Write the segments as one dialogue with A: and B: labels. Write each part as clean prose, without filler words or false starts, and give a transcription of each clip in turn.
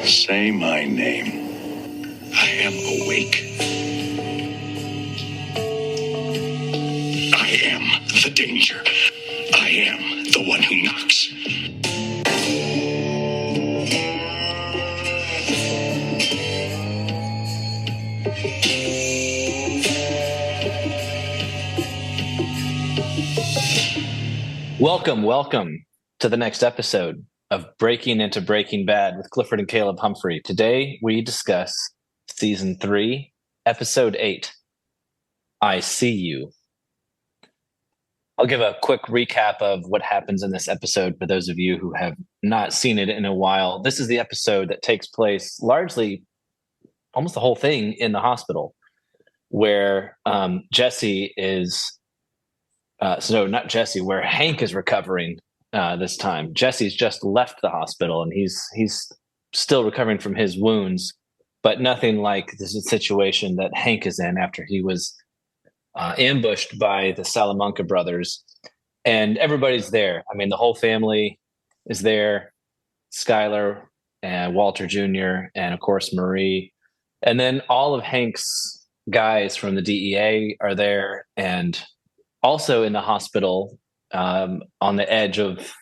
A: Say my name. I am awake. I am the danger. I am the one who knocks.
B: Welcome to the next episode of Breaking into Breaking Bad with Clifford and Caleb Humphrey. Today we discuss Season 3, Episode 8, I See You. I'll give a quick recap of what happens in this episode for those of you who have not seen it in a while. This is the episode that takes place largely, almost the whole thing, in the hospital, where Jesse is... not Jesse, where Hank is recovering this time. Jesse's just left the hospital and he's still recovering from his wounds, but nothing like this situation that Hank is in after he was ambushed by the Salamanca brothers. And everybody's there. I mean, the whole family is there. Skyler and Walter Jr. and, of course, Marie. And then all of Hank's guys from the DEA are there. And also in the hospital, on the edge of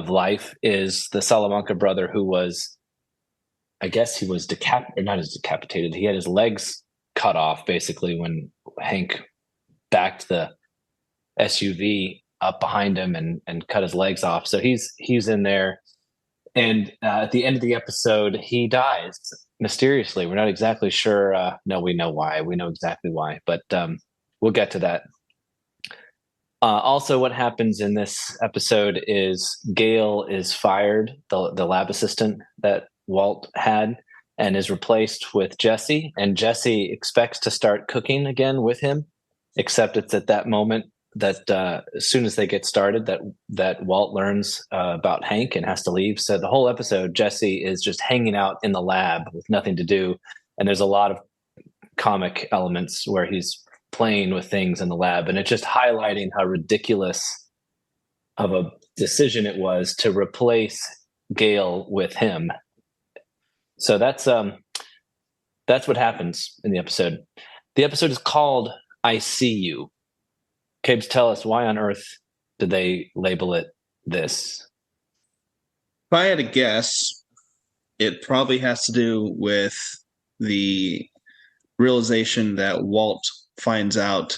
B: life, is the Salamanca brother who was, I guess he was decapitated. He had his legs cut off, basically, when Hank backed the SUV up behind him and cut his legs off. So he's in there. And at the end of the episode, he dies mysteriously. We're not exactly sure. No, we know why. We know exactly why. But we'll get to that. Also, what happens in this episode is Gale is fired, the lab assistant that Walt had, and is replaced with Jesse. And Jesse expects to start cooking again with him, except it's at that moment that as soon as they get started, that Walt learns about Hank and has to leave. So the whole episode, Jesse is just hanging out in the lab with nothing to do. And there's a lot of comic elements where he's playing with things in the lab, and it's just highlighting how ridiculous of a decision it was to replace Gale with him. So that's what happens in the episode. The episode is called I See You. Cabes, tell us, why on earth did they label it this?
C: If I had to guess, it probably has to do with the realization that Walt finds out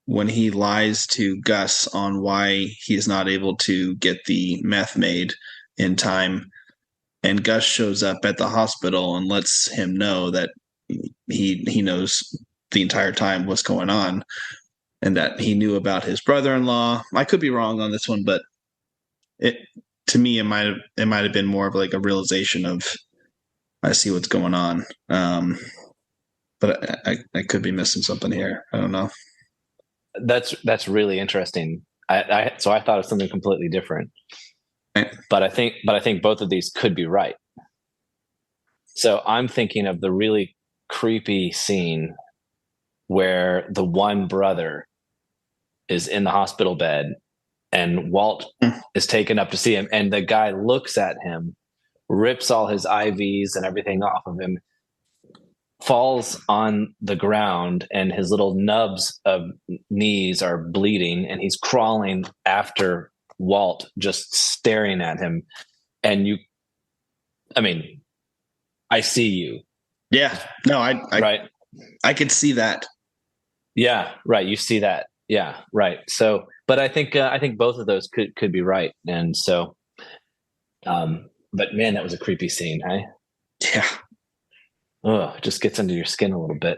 C: when he lies to Gus on why he is not able to get the meth made in time. And Gus shows up at the hospital and lets him know that he knows the entire time what's going on and that he knew about his brother-in-law. I could be wrong on this one, but to me, it might have been more of like a realization of, I see what's going on. But I could be missing something here. I don't know.
B: That's really interesting. So I thought of something completely different.
C: Right.
B: But I think both of these could be right. So I'm thinking of the really creepy scene where the one brother is in the hospital bed and Walt is taken up to see him, and the guy looks at him, rips all his IVs and everything off of him, falls on the ground, and his little nubs of knees are bleeding, and he's crawling after Walt, just staring at him. And I see you.
C: Yeah. No,
B: right.
C: I could see that.
B: Yeah. Right. You see that. Yeah. Right. So, but I think both of those could be right. And so, but man, that was a creepy scene. Hey.
C: Yeah.
B: Oh, it just gets under your skin a little bit.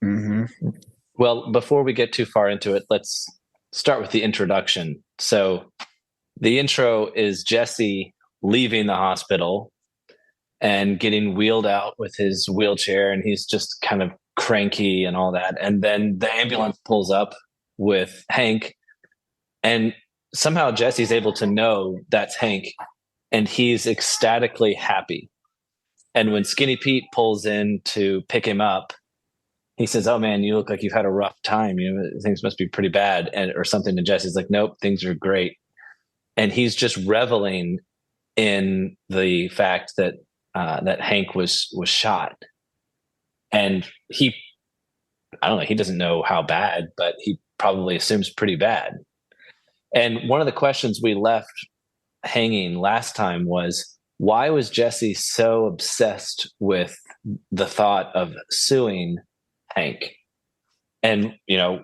C: Mm-hmm.
B: Well, before we get too far into it, let's start with the introduction. So the intro is Jesse leaving the hospital and getting wheeled out with his wheelchair, and he's just kind of cranky and all that. And then the ambulance pulls up with Hank, and somehow Jesse's able to know that's Hank, and he's ecstatically happy. And when Skinny Pete pulls in to pick him up, he says, "Oh man, you look like you've had a rough time. Things must be pretty bad," or something. And Jesse's like, "Nope, things are great." and he's just reveling in the fact that that Hank was shot, and I don't know, he doesn't know how bad, but he probably assumes pretty bad. And one of the questions we left hanging last time was, why was Jesse so obsessed with the thought of suing Hank? And,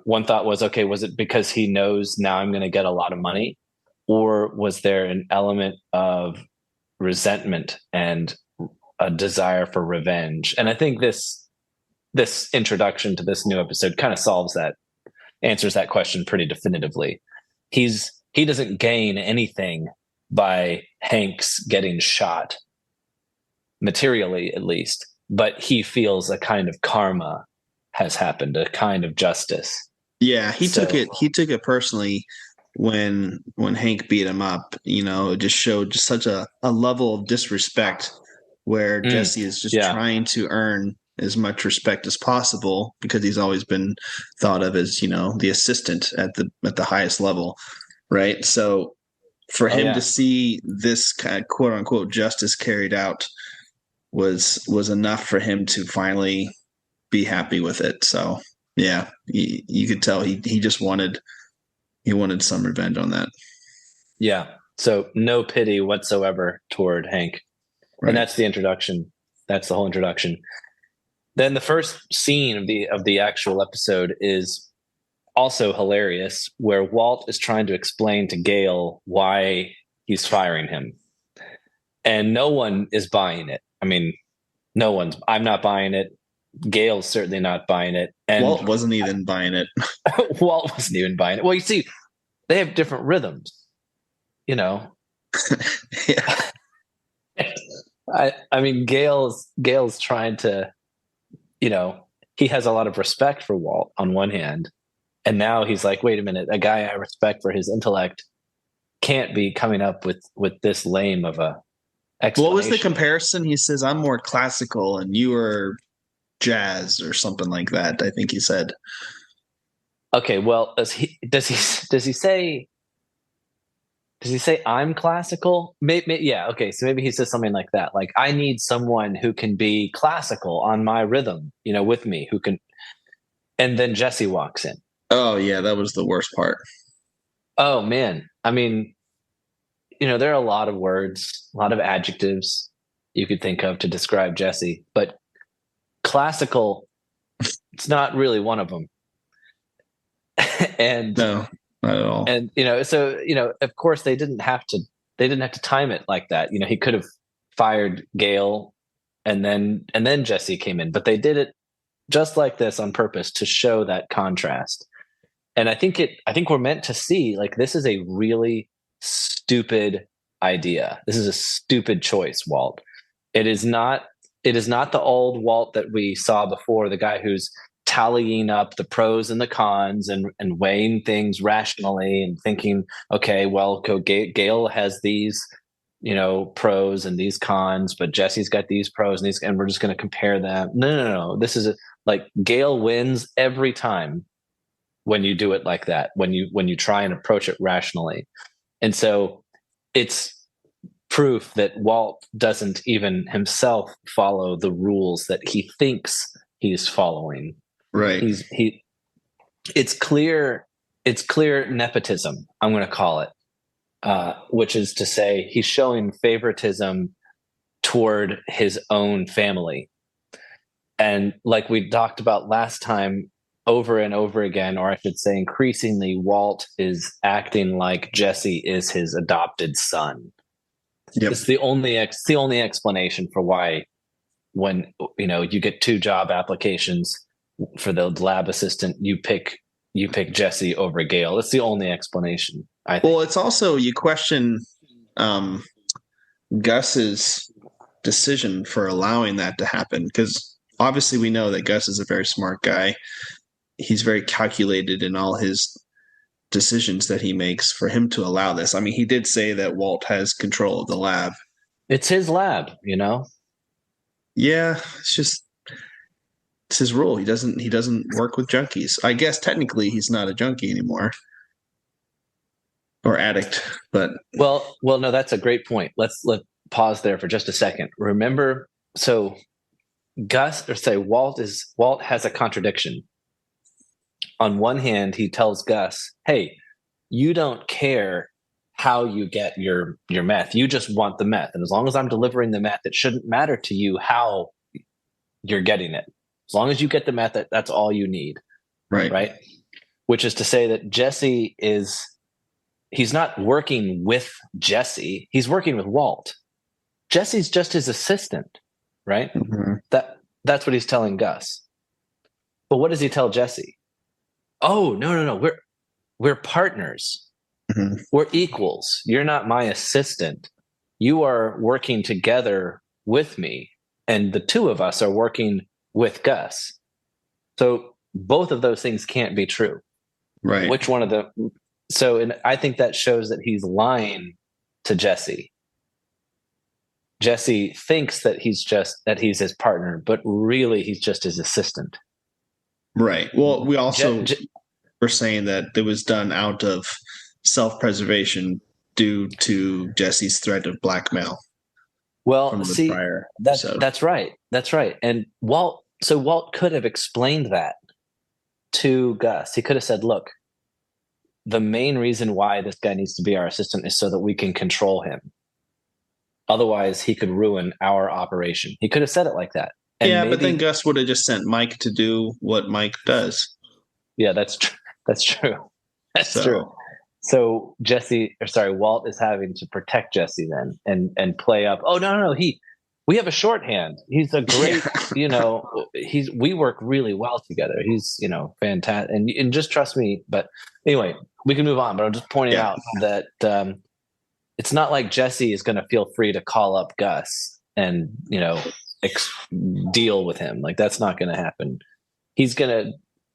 B: one thought was, okay, was it because he knows now I'm going to get a lot of money? Or was there an element of resentment and a desire for revenge? And I think this introduction to this new episode kind of answers that question pretty definitively. He doesn't gain anything by Hank's getting shot, materially at least, but he feels a kind of karma has happened, a kind of justice.
C: Yeah, he took it personally when Hank beat him up. It just showed just such a level of disrespect where Jesse is just trying to earn as much respect as possible because he's always been thought of as, the assistant at the highest level, right? So for him to see this kind of quote unquote justice carried out was enough for him to finally be happy with it. So yeah, you could tell he just wanted some revenge on that.
B: Yeah. So no pity whatsoever toward Hank. Right. And that's the introduction. That's the whole introduction. Then the first scene of the actual episode is also hilarious, where Walt is trying to explain to Gale why he's firing him. And no one is buying it. I mean, I'm not buying it. Gale's certainly not buying it. And
C: Walt wasn't even buying it.
B: Walt wasn't even buying it. Well, you see, they have different rhythms, Yeah. I mean, Gale's trying to, he has a lot of respect for Walt on one hand. And now he's like, wait a minute, a guy I respect for his intellect can't be coming up with this lame of a explanation.
C: What was the comparison? He says, I'm more classical and you are jazz or something like that, I think he said.
B: Okay, well, does he say I'm classical? Maybe, yeah, okay, so maybe he says something like that. Like, I need someone who can be classical on my rhythm, with me, who can. And then Jesse walks in.
C: Oh, yeah, that was the worst part.
B: Oh, man. I mean, there are a lot of words, a lot of adjectives you could think of to describe Jesse, but classical, it's not really one of them. And
C: no, not at all.
B: And so of course they didn't have to time it like that. He could have fired Gale and then Jesse came in, but they did it just like this on purpose to show that contrast. And I think we're meant to see, like, this is a really stupid idea. This is a stupid choice, Walt. It is not the old Walt that we saw before, the guy who's tallying up the pros and the cons and weighing things rationally and thinking, okay, well, Gale has these, pros and these cons, but Jesse's got these pros and these, and we're just going to compare them. No. This is like Gale wins every time when you do it like that, when you try and approach it rationally. And so it's proof that Walt doesn't even himself follow the rules that he thinks he's following.
C: Right.
B: It's clear nepotism, I'm going to call it, which is to say he's showing favoritism toward his own family. And like we talked about last time, over and over again, or I should say increasingly, Walt is acting like Jesse is his adopted son. Yep. It's the only explanation for why when you get 2 job applications for the lab assistant, you pick Jesse over Gale. That's the only explanation, I think.
C: Well, it's also, you question Gus's decision for allowing that to happen, because obviously we know that Gus is a very smart guy. He's very calculated in all his decisions that he makes. For him to allow this, I mean, he did say that Walt has control of the lab.
B: It's his lab,
C: Yeah, it's his rule. He doesn't work with junkies. I guess technically he's not a junkie anymore. or addict, but
B: Well, no, that's a great point. Let pause there for just a second. Remember, so Walt has a contradiction. On one hand, he tells Gus, "Hey, you don't care how you get your meth. You just want the meth, and as long as I'm delivering the meth, it shouldn't matter to you how you're getting it. As long as you get the meth, that's all you need."
C: right.
B: Right? Which is to say that he's not working with Jesse, he's working with Walt. Jesse's just his assistant, right?
C: Mm-hmm.
B: That's what he's telling Gus. But what does he tell Jesse? Oh, no. We're partners.
C: Mm-hmm.
B: We're equals. You're not my assistant. You are working together with me, and the two of us are working with Gus. So both of those things can't be true.
C: Right.
B: Which one of the and I think that shows that he's lying to Jesse. Jesse thinks that he's his partner, but really he's just his assistant.
C: Right. Well, we also were saying that it was done out of self-preservation due to Jesse's threat of blackmail.
B: Well, see, that's right. That's right. And Walt could have explained that to Gus. He could have said, "Look, the main reason why this guy needs to be our assistant is so that we can control him. Otherwise, he could ruin our operation." He could have said it like that.
C: And but then Gus would have just sent Mike to do what Mike does.
B: Yeah, that's true. That's true. That's true. So Walt is having to protect Jesse then and play up. Oh, no. We have a shorthand. He's a great, we work really well together. He's, fantastic. And just trust me. But anyway, we can move on, but I'm just pointing out that it's not like Jesse is going to feel free to call up Gus and, deal with him. Like, that's not going to happen. He's going to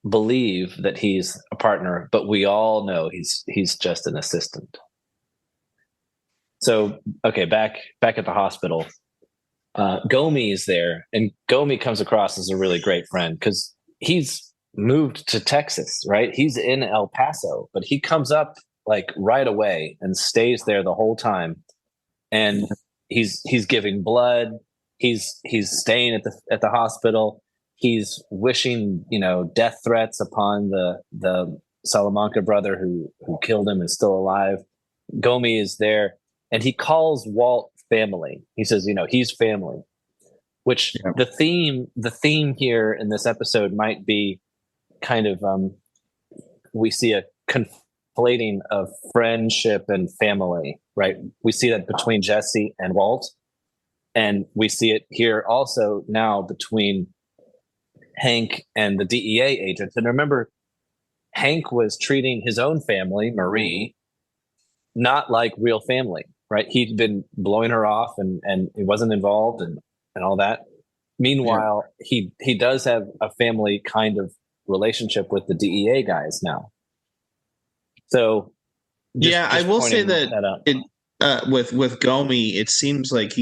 B: believe that he's a partner, but we all know he's just an assistant. So, okay, back at the hospital, Gomi is there, and Gomi comes across as a really great friend because he's moved to Texas, right? He's in El Paso, but he comes up like right away and stays there the whole time. And he's giving blood. He's staying at the hospital. He's wishing, death threats upon the Salamanca brother who killed him is still alive. Gomi is there, and he calls Walt family. He says, he's family. Which the theme here in this episode might be kind of we see a conflating of friendship and family, right? We see that between Jesse and Walt, and we see it here also now between Hank and the DEA agents. And remember, Hank was treating his own family, Marie, not like real family, right? He'd been blowing her off and he wasn't involved and all that. Meanwhile, he does have a family kind of relationship with the DEA guys now. So
C: just I will say that with Gomi, it seems like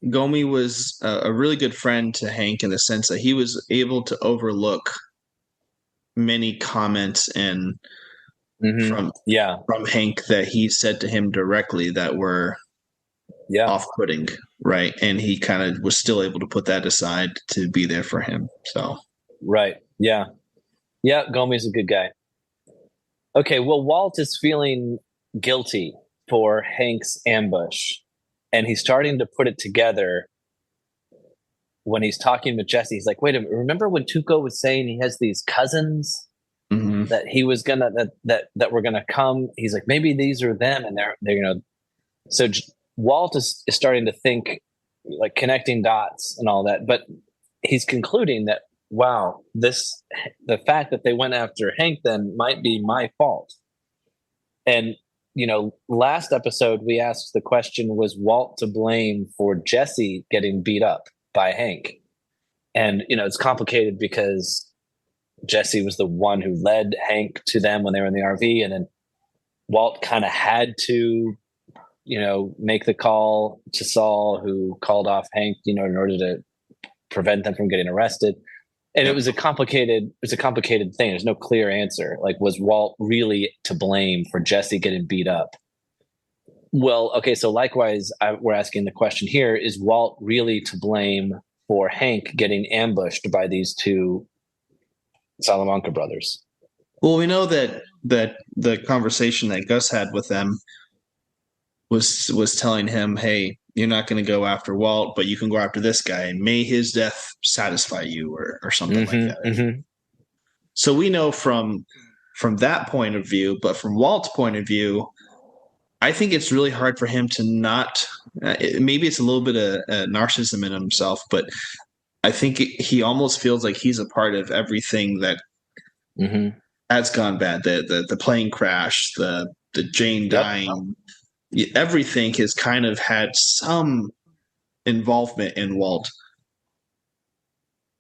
C: Gomi was a really good friend to Hank in the sense that he was able to overlook many comments and from Hank that he said to him directly that were off-putting, right? And he kind of was still able to put that aside to be there for him. So
B: Gomi's a good guy. Okay, well, Walt is feeling guilty for Hank's ambush, and he's starting to put it together when he's talking with Jesse. He's like, wait a minute, remember when Tuco was saying he has these cousins that he was gonna that were gonna come? He's like, maybe these are them, and they're so Walt is starting to think, like, connecting dots and all that, but he's concluding that, wow, the fact that they went after Hank then might be my fault. And last episode we asked the question, was Walt to blame for Jesse getting beat up by Hank? And it's complicated because Jesse was the one who led Hank to them when they were in the RV, and then Walt kind of had to make the call to Saul, who called off Hank in order to prevent them from getting arrested. And it was a complicated thing. There's no clear answer. Like, was Walt really to blame for Jesse getting beat up? Well, okay, so likewise, we're asking the question here: is Walt really to blame for Hank getting ambushed by these two Salamanca brothers?
C: Well, we know that the conversation that Gus had with them was telling him, "Hey, you're not going to go after Walt, but you can go after this guy, and may his death satisfy you," or something like that.
B: Mm-hmm.
C: So we know from that point of view, but from Walt's point of view, I think it's really hard for him to not. Maybe it's a little bit of narcissism in himself, but I think he almost feels like he's a part of everything that has gone bad. The plane crash, the Jane dying, everything has kind of had some involvement in Walt,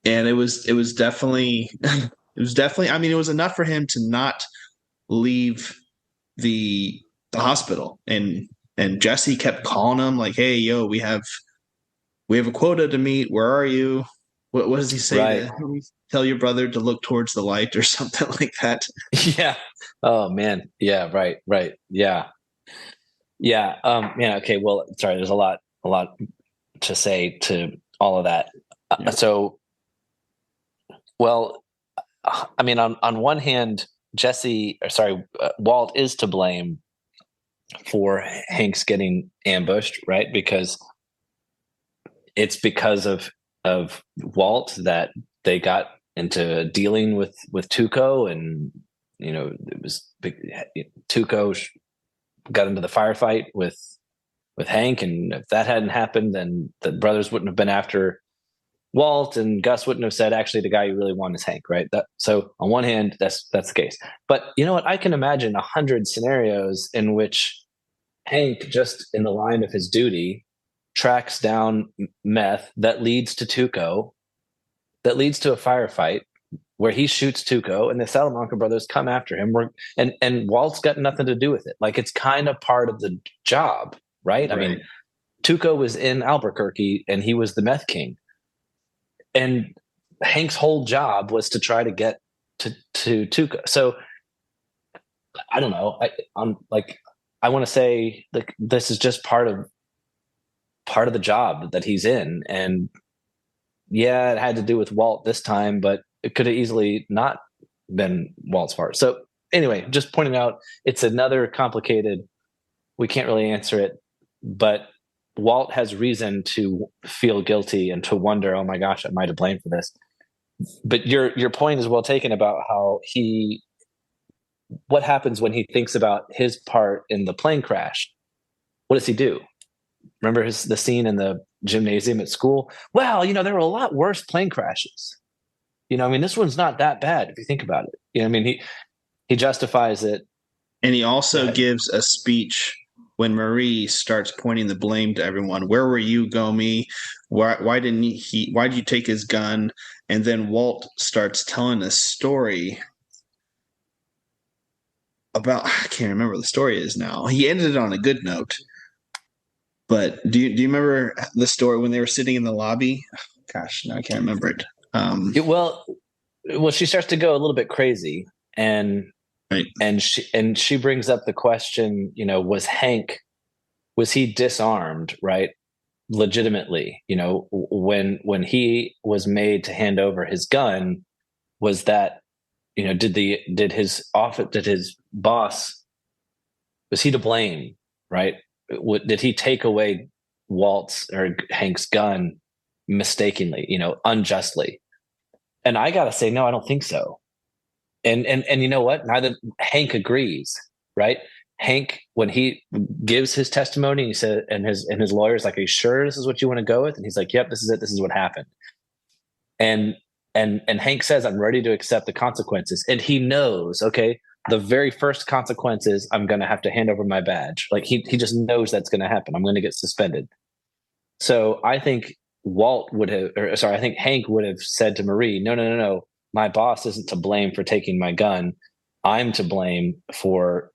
C: and it was definitely I mean, it was enough for him to not leave the hospital, and Jesse kept calling him like, "Hey, yo, we have a quota to meet. Where are you? What does he say?
B: Right.
C: Tell your brother to look towards the light," or something like that.
B: Yeah. Oh man. Yeah. Right. Yeah. Yeah. Yeah. Okay. Well, sorry. There's a lot to say to all of that.
C: Yeah.
B: So, well, I mean, on one hand, Walt is to blame for Hank's getting ambushed, right? Because it's because of Walt that they got into dealing with Tuco, and it was big. Tuco got into the firefight with Hank, and if that hadn't happened, then the brothers wouldn't have been after Walt, and Gus wouldn't have said, actually, the guy you really want is Hank, right? So on one hand, that's the case. But you know what? I can imagine 100 scenarios in which Hank, just in the line of his duty, tracks down meth that leads to Tuco, that leads to a firefight where he shoots Tuco, and the Salamanca brothers come after him. And Walt's got nothing to do with it. Like, it's kind of part of the job, right? I mean, Tuco was in Albuquerque, and he was the meth king. And Hank's whole job was to try to get to Tuco. So I don't know. I want to say, like, this is just part of the job that he's in. And yeah, it had to do with Walt this time, but it could have easily not been Walt's part. So anyway, just pointing out, it's another complicated, we can't really answer it, but Walt has reason to feel guilty and to wonder, oh my gosh, am I to blame for this? But your point is well taken about how what happens when he thinks about his part in the plane crash. What does he do? Remember the scene in the gymnasium at school? Well, there were a lot worse plane crashes. I mean, this one's not that bad if you think about it. I mean, he justifies it. And
C: he also gives a speech when Marie starts pointing the blame to everyone. Where were you, Gomi? Why did you take his gun? And then Walt starts telling a story about, I can't remember what the story is now. He ended it on a good note. But do you remember the story when they were sitting in the lobby? Gosh, no, I can't remember it.
B: Well, she starts to go a little bit crazy, and
C: right.
B: and she brings up the question, was he disarmed, right? Legitimately, when he was made to hand over his gun, was that, did his boss, was he to blame, right? Did he take away Walt's or Hank's gun mistakenly, unjustly? And I gotta say, no, I don't think so. And you know what? Neither Hank agrees, right? Hank, when he gives his testimony, he said, and his lawyer's like, "Are you sure this is what you want to go with?" And he's like, "Yep, this is it. This is what happened." And Hank says, "I'm ready to accept the consequences." And he knows, okay, the very first consequence is I'm going to have to hand over my badge. Like, he just knows that's going to happen. I'm going to get suspended. So I think I think Hank would have said to Marie, no, my boss isn't to blame for taking my gun. I'm to blame for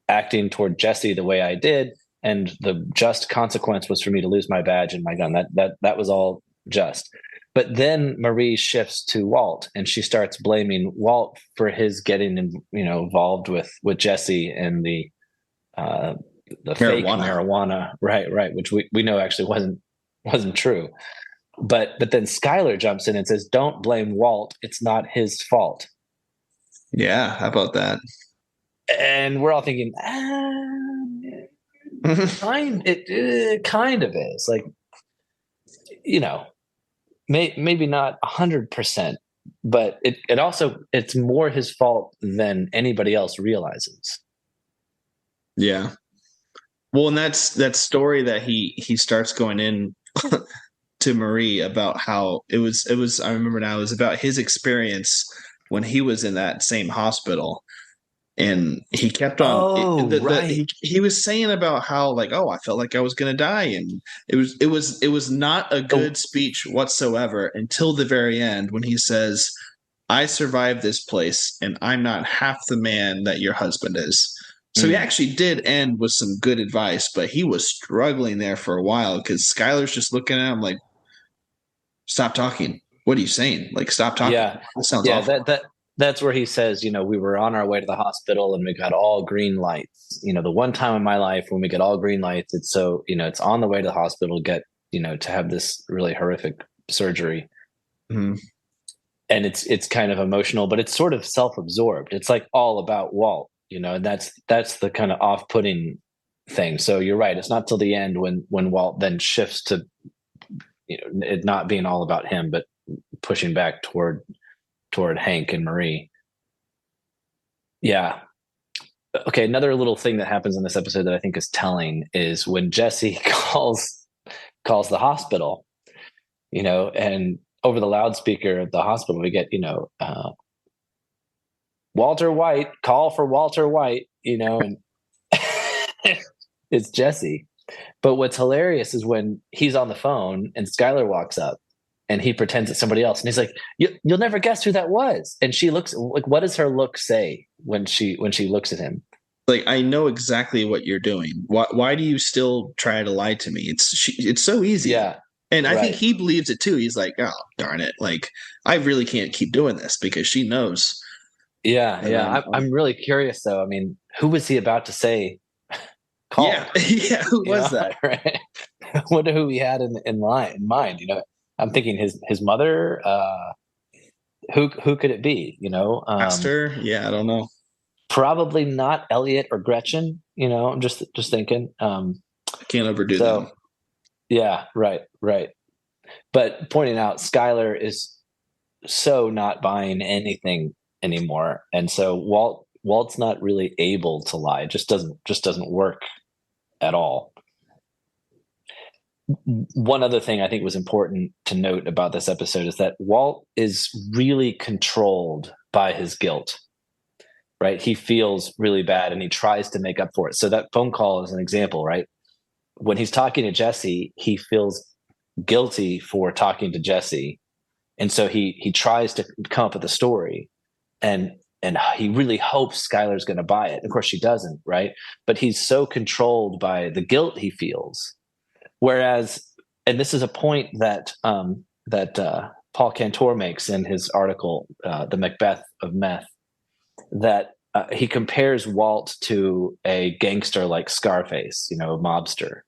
B: acting toward Jesse the way I did. And the just consequence was for me to lose my badge and my gun. That was all just. But then Marie shifts to Walt, and she starts blaming Walt for his getting involved with Jesse and the fake marijuana, right, which we know actually wasn't true. But then Skylar jumps in and says, "Don't blame Walt. It's not his fault."
C: Yeah, how about that?
B: And we're all thinking, it kind of is, like, maybe not 100%, but it also, it's more his fault than anybody else realizes.
C: Yeah. Well, and that's that story that he starts going in to Marie about how it was I remember now, it was about his experience when he was in that same hospital. And he kept on
B: Right.
C: he was saying about how, like, oh, I felt like I was gonna die, and it was not a good speech whatsoever until the very end when he says, I survived this place and I'm not half the man that your husband is. So he actually did end with some good advice, but he was struggling there for a while because Skylar's just looking at him like, stop talking. What are you saying? Like, stop talking.
B: Yeah.
C: That sounds
B: Yeah.
C: awful.
B: That's where he says, we were on our way to the hospital and we got all green lights. The one time in my life when we get all green lights, it's so, it's on the way to the hospital to get, to have this really horrific surgery.
C: Mm-hmm.
B: And it's kind of emotional, but it's sort of self-absorbed. It's like all about Walt, and that's the kind of off-putting thing. So you're right. It's not till the end when Walt then shifts to, it not being all about him, but pushing back toward Hank and Marie. Yeah. Okay. Another little thing that happens in this episode that I think is telling is when Jesse calls the hospital, and over the loudspeaker at the hospital, we get, Walter White, call for Walter White, and it's Jesse. But what's hilarious is when he's on the phone and Skylar walks up and he pretends it's somebody else. And he's like, you'll never guess who that was. And she looks like, what does her look say when she looks at him?
C: Like, I know exactly what you're doing. Why do you still try to lie to me? It's so easy.
B: Yeah.
C: And I
B: right.
C: think he believes it too. He's like, oh, darn it. Like, I really can't keep doing this because she knows.
B: Yeah. Yeah. I'm really curious though. I mean, who was he about to say? Call.
C: Yeah. Yeah. Who was that?
B: Right. I wonder who he had in mind. I'm thinking his mother. Who could it be?
C: Pastor? Yeah, I don't know.
B: Probably not Elliot or Gretchen. I'm just thinking.
C: I can't overdo them.
B: Yeah, right. But pointing out, Skylar is so not buying anything anymore, and so Walt's not really able to lie. It just doesn't work at all. One other thing I think was important to note about this episode is that Walt is really controlled by his guilt, right? He feels really bad and he tries to make up for it. So that phone call is an example, right? When he's talking to Jesse, he feels guilty for talking to Jesse. And so he tries to come up with a story and he really hopes Skylar's going to buy it. Of course she doesn't, right? But he's so controlled by the guilt he feels. Whereas, and this is a point that Paul Cantor makes in his article, The Macbeth of Meth, that he compares Walt to a gangster like Scarface, a mobster.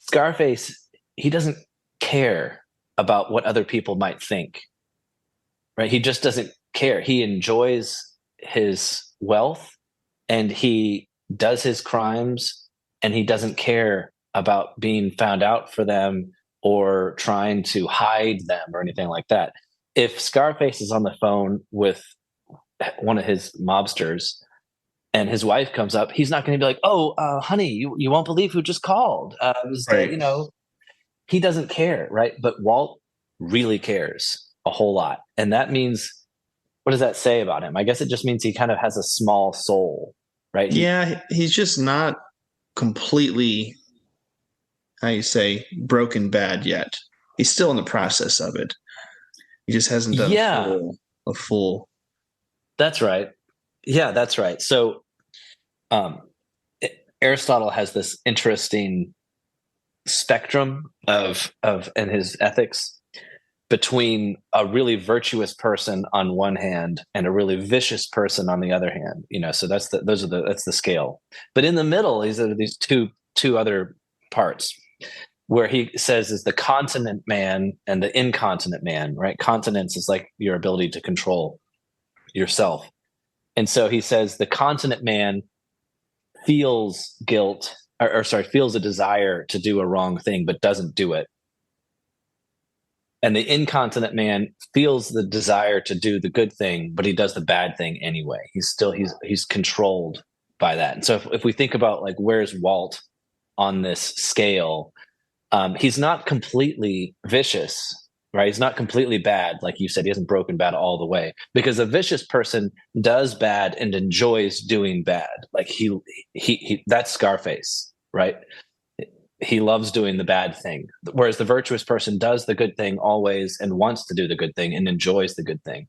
B: Scarface, he doesn't care about what other people might think, right? He just doesn't care. He enjoys his wealth and he does his crimes and he doesn't care about being found out for them or trying to hide them or anything like that. If Scarface is on the phone with one of his mobsters and his wife comes up, he's not going to be like, oh, honey, you won't believe who just called.
C: Right.
B: He doesn't care, right? But Walt really cares a whole lot. And that means, what does that say about him? I guess it just means he kind of has a small soul, right?
C: Yeah, he's just not completely, how you say, broken bad yet. He's still in the process of it. He just hasn't done a full.
B: That's right. Yeah, that's right. So Aristotle has this interesting spectrum of in his ethics between a really virtuous person on one hand and a really vicious person on the other hand. So that's the scale. But in the middle, these are these two other parts where he says is the continent man and the incontinent man, right? Continence is like your ability to control yourself. And so he says the continent man feels guilt, feels a desire to do a wrong thing, but doesn't do it. And the incontinent man feels the desire to do the good thing, but he does the bad thing anyway. He's controlled by that. And so if we think about like, where's Walt on this scale, he's not completely vicious, right? He's not completely bad. Like you said, he hasn't broken bad all the way, because a vicious person does bad and enjoys doing bad. Like he that's Scarface, right? He loves doing the bad thing, whereas the virtuous person does the good thing always and wants to do the good thing and enjoys the good thing.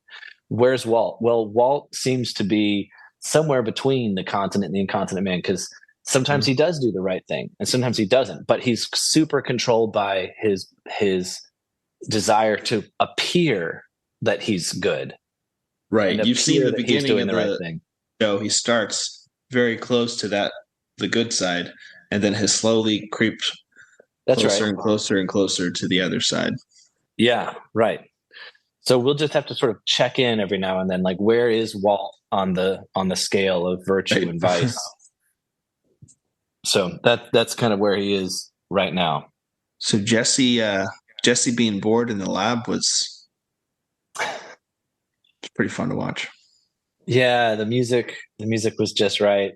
B: Where's Walt? Well, Walt seems to be somewhere between the continent and the incontinent man, because sometimes he does do the right thing and sometimes he doesn't, but he's super controlled by his desire to appear that he's good.
C: Right. You've seen the beginning of the
B: right thing.
C: show. He starts very close to the good side, and then has slowly creeped closer and closer and closer to the other side.
B: Yeah, right. So we'll just have to sort of check in every now and then, like, where is Walt on the scale of virtue and vice? So that's kind of where he is right now.
C: So Jesse being bored in the lab was pretty fun to watch.
B: Yeah, the music was just right.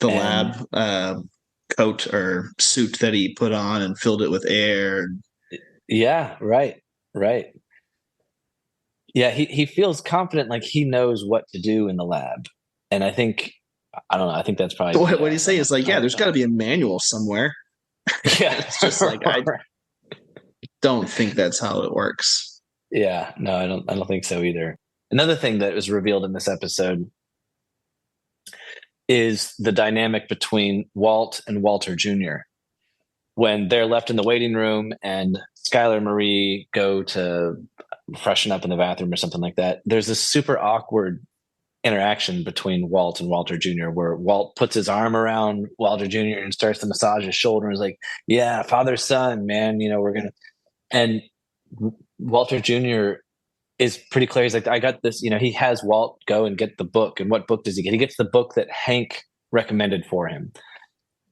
C: The lab coat or suit that he put on and filled it with air.
B: Yeah, right. Yeah, he feels confident, like he knows what to do in the lab. And I think that's probably
C: what he's saying is like, yeah, there's got to be a manual somewhere.
B: Yeah,
C: it's just like I don't think that's how it works.
B: Yeah, no, I don't think so either. Another thing that was revealed in this episode is the dynamic between Walt and Walter Jr. When they're left in the waiting room and Skylar and Marie go to freshen up in the bathroom or something like that, there's this super awkward interaction between Walt and Walter Jr. where Walt puts his arm around Walter Jr. and starts to massage his shoulder and is like, yeah, father, son, man, we're going to, and Walter Jr. is pretty clear. He's like, I got this, he has Walt go and get the book. And what book does he get? He gets the book that Hank recommended for him.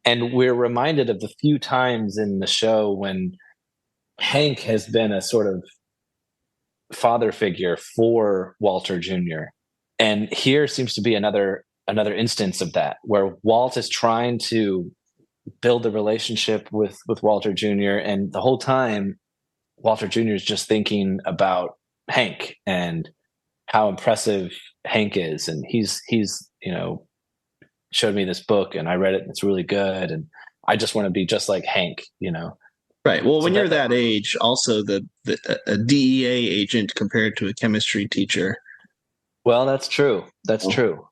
B: And we're reminded of the few times in the show when Hank has been a sort of father figure for Walter Jr. And here seems to be another instance of that, where Walt is trying to build a relationship with Walter Jr. And the whole time, Walter Jr. is just thinking about Hank and how impressive Hank is. And he's showed me this book and I read it and it's really good. And I just want to be just like Hank,
C: Right. Well, so when you're that age, also a DEA agent compared to a chemistry teacher.
B: Well, that's true. That's true.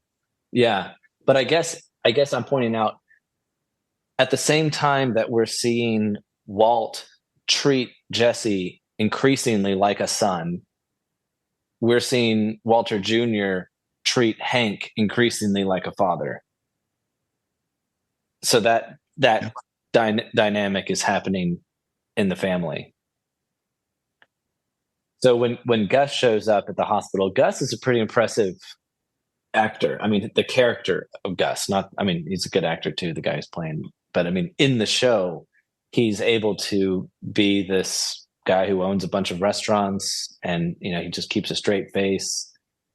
B: Yeah. But I guess I'm pointing out at the same time that we're seeing Walt treat Jesse increasingly like a son, we're seeing Walter Jr. treat Hank increasingly like a father. So that dynamic is happening in the family. So when Gus shows up at the hospital, Gus is a pretty impressive actor. I mean, the character of Gus, he's a good actor too, the guy who's playing, but I mean, in the show, he's able to be this guy who owns a bunch of restaurants and, he just keeps a straight face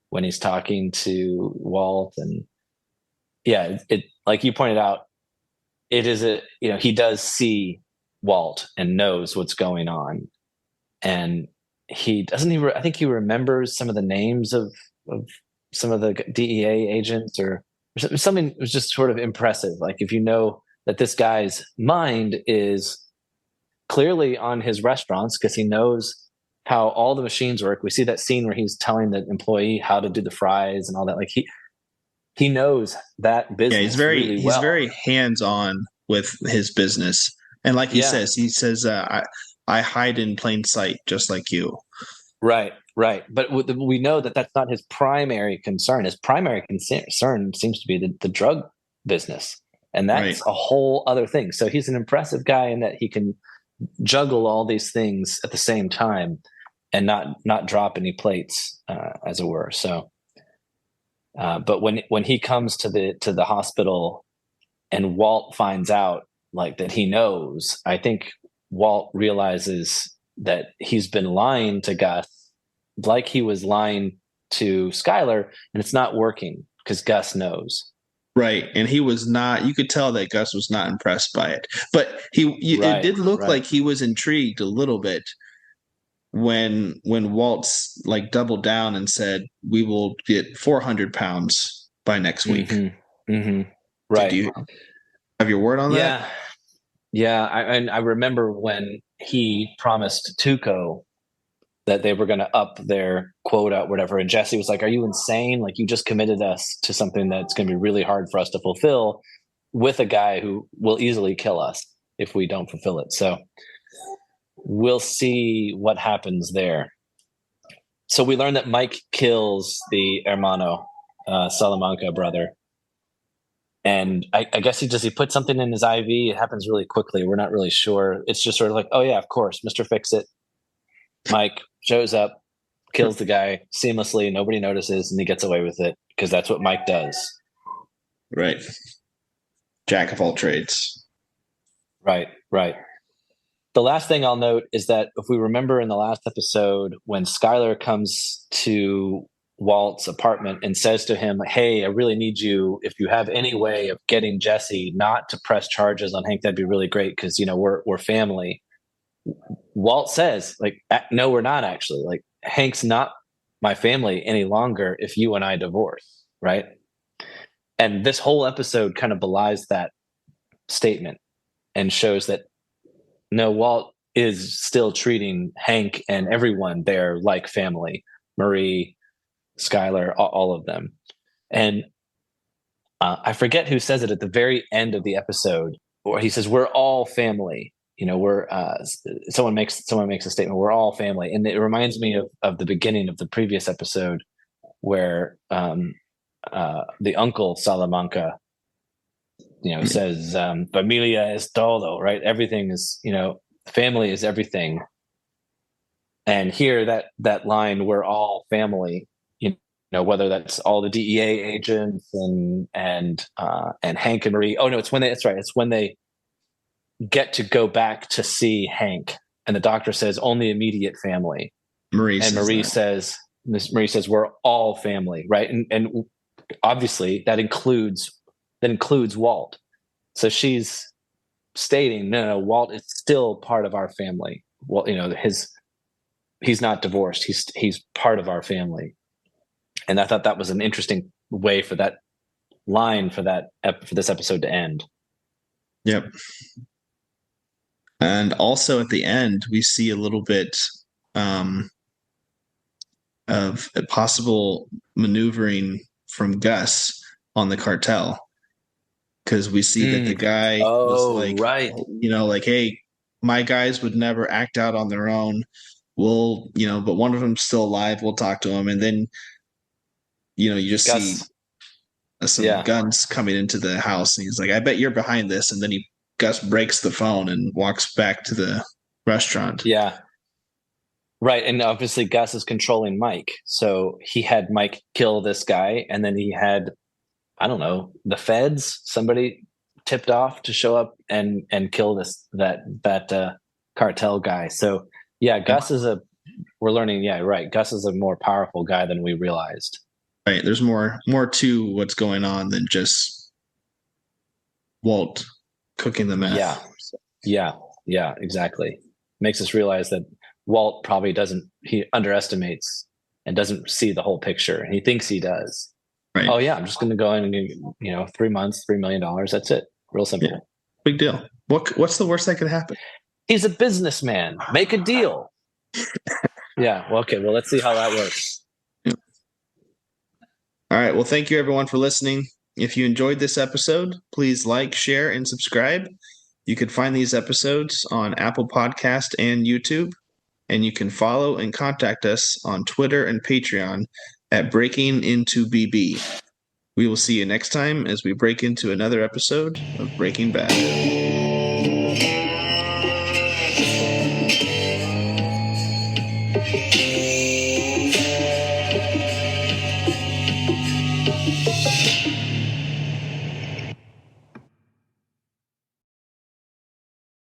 B: when he's talking to Walt. And yeah, it like you pointed out, it is he does see Walt and knows what's going on. And I think he remembers some of the names of some of the DEA agents or something. It was just sort of impressive. Like if you know that this guy's mind is clearly on his restaurants because he knows how all the machines work. We see that scene where he's telling the employee how to do the fries and all that. Like he knows that business.
C: Yeah,
B: he's
C: very hands-on with his business. And like he says, I hide in plain sight, just like you.
B: Right. But we know that that's not his primary concern. His primary concern seems to be the drug business. And that's
C: Right.
B: a whole other thing. So he's an impressive guy in that he can juggle all these things at the same time and not drop any plates, as it were. So, but when he comes to the hospital and Walt finds out like that he knows, I think Walt realizes that he's been lying to Gus, like he was lying to Skylar, and it's not working because Gus knows.
C: Right. And he was not, you could tell that Gus was not impressed by it. But it did look like he was intrigued a little bit when Walt's like doubled down and said, we will get 400 pounds by next week.
B: Right.
C: Did you have your word on that?
B: Yeah. I remember when he promised Tuco that they were going to up their quota, whatever. And Jesse was like, "Are you insane? Like, you just committed us to something that's going to be really hard for us to fulfill with a guy who will easily kill us if we don't fulfill it." So we'll see what happens there. So we learned that Mike kills the hermano, Salamanca brother. And I guess he put something in his IV. It happens really quickly. We're not really sure. It's just sort of like, oh yeah, of course, Mr. Fix-It. Mike shows up, kills the guy seamlessly. Nobody notices, and he gets away with it because that's what Mike does.
C: Right. Jack of all trades.
B: Right. The last thing I'll note is that if we remember in the last episode, when Skylar comes to Walt's apartment and says to him, "Hey, I really need you. If you have any way of getting Jesse not to press charges on Hank, that'd be really great because we're family." Walt says, like, "No, we're not actually. Like, Hank's not my family any longer if you and I divorce," right? And this whole episode kind of belies that statement and shows that no, Walt is still treating Hank and everyone there like family. Marie, Skylar, all of them. And I forget who says it at the very end of the episode, or he says, "We're all family." We're someone makes a statement, "We're all family," and it reminds me of the beginning of the previous episode where the uncle Salamanca, says, "Familia es todo," right? Everything is, family is everything. And here that line, "We're all family," whether that's all the DEA agents and Hank and Marie. Oh no, it's when they get to go back to see Hank, and the doctor says only immediate family. Marie says, "We're all family," right? And obviously that includes Walt. So she's stating, no, Walt is still part of our family. Well, he's not divorced. He's part of our family. And I thought that was an interesting way for that line for this episode to end.
C: Yep. And also at the end, we see a little bit of a possible maneuvering from Gus on the cartel, because we see that the guy was like,
B: right,
C: like, "Hey, my guys would never act out on their own. We'll, but one of them's still alive. We'll talk to him." And then, you just
B: Gus,
C: see some guns coming into the house, and he's like, "I bet you're behind this." And then Gus breaks the phone and walks back to the restaurant.
B: Yeah. Right. And obviously Gus is controlling Mike. So he had Mike kill this guy, and then he had, I don't know, the feds, somebody tipped off to show up and kill that cartel guy. So yeah, Gus we're learning, right. Gus is a more powerful guy than we realized.
C: Right. There's more to what's going on than just Walt cooking the meth.
B: Yeah, exactly. Makes us realize that Walt probably he underestimates and doesn't see the whole picture, and he thinks he does. Right. Oh yeah, I'm just going to go in and 3 months, $3 million. That's it. Real simple. Yeah.
C: Big deal. What's the worst that could happen?
B: He's a businessman. Make a deal. Yeah. Well, okay. Well, let's see how that works.
C: Yeah. All right. Well, thank you everyone for listening. If you enjoyed this episode, please like, share, and subscribe. You can find these episodes on Apple Podcast and YouTube, and you can follow and contact us on Twitter and Patreon at Breaking Into BB. We will see you next time as we break into another episode of Breaking Bad.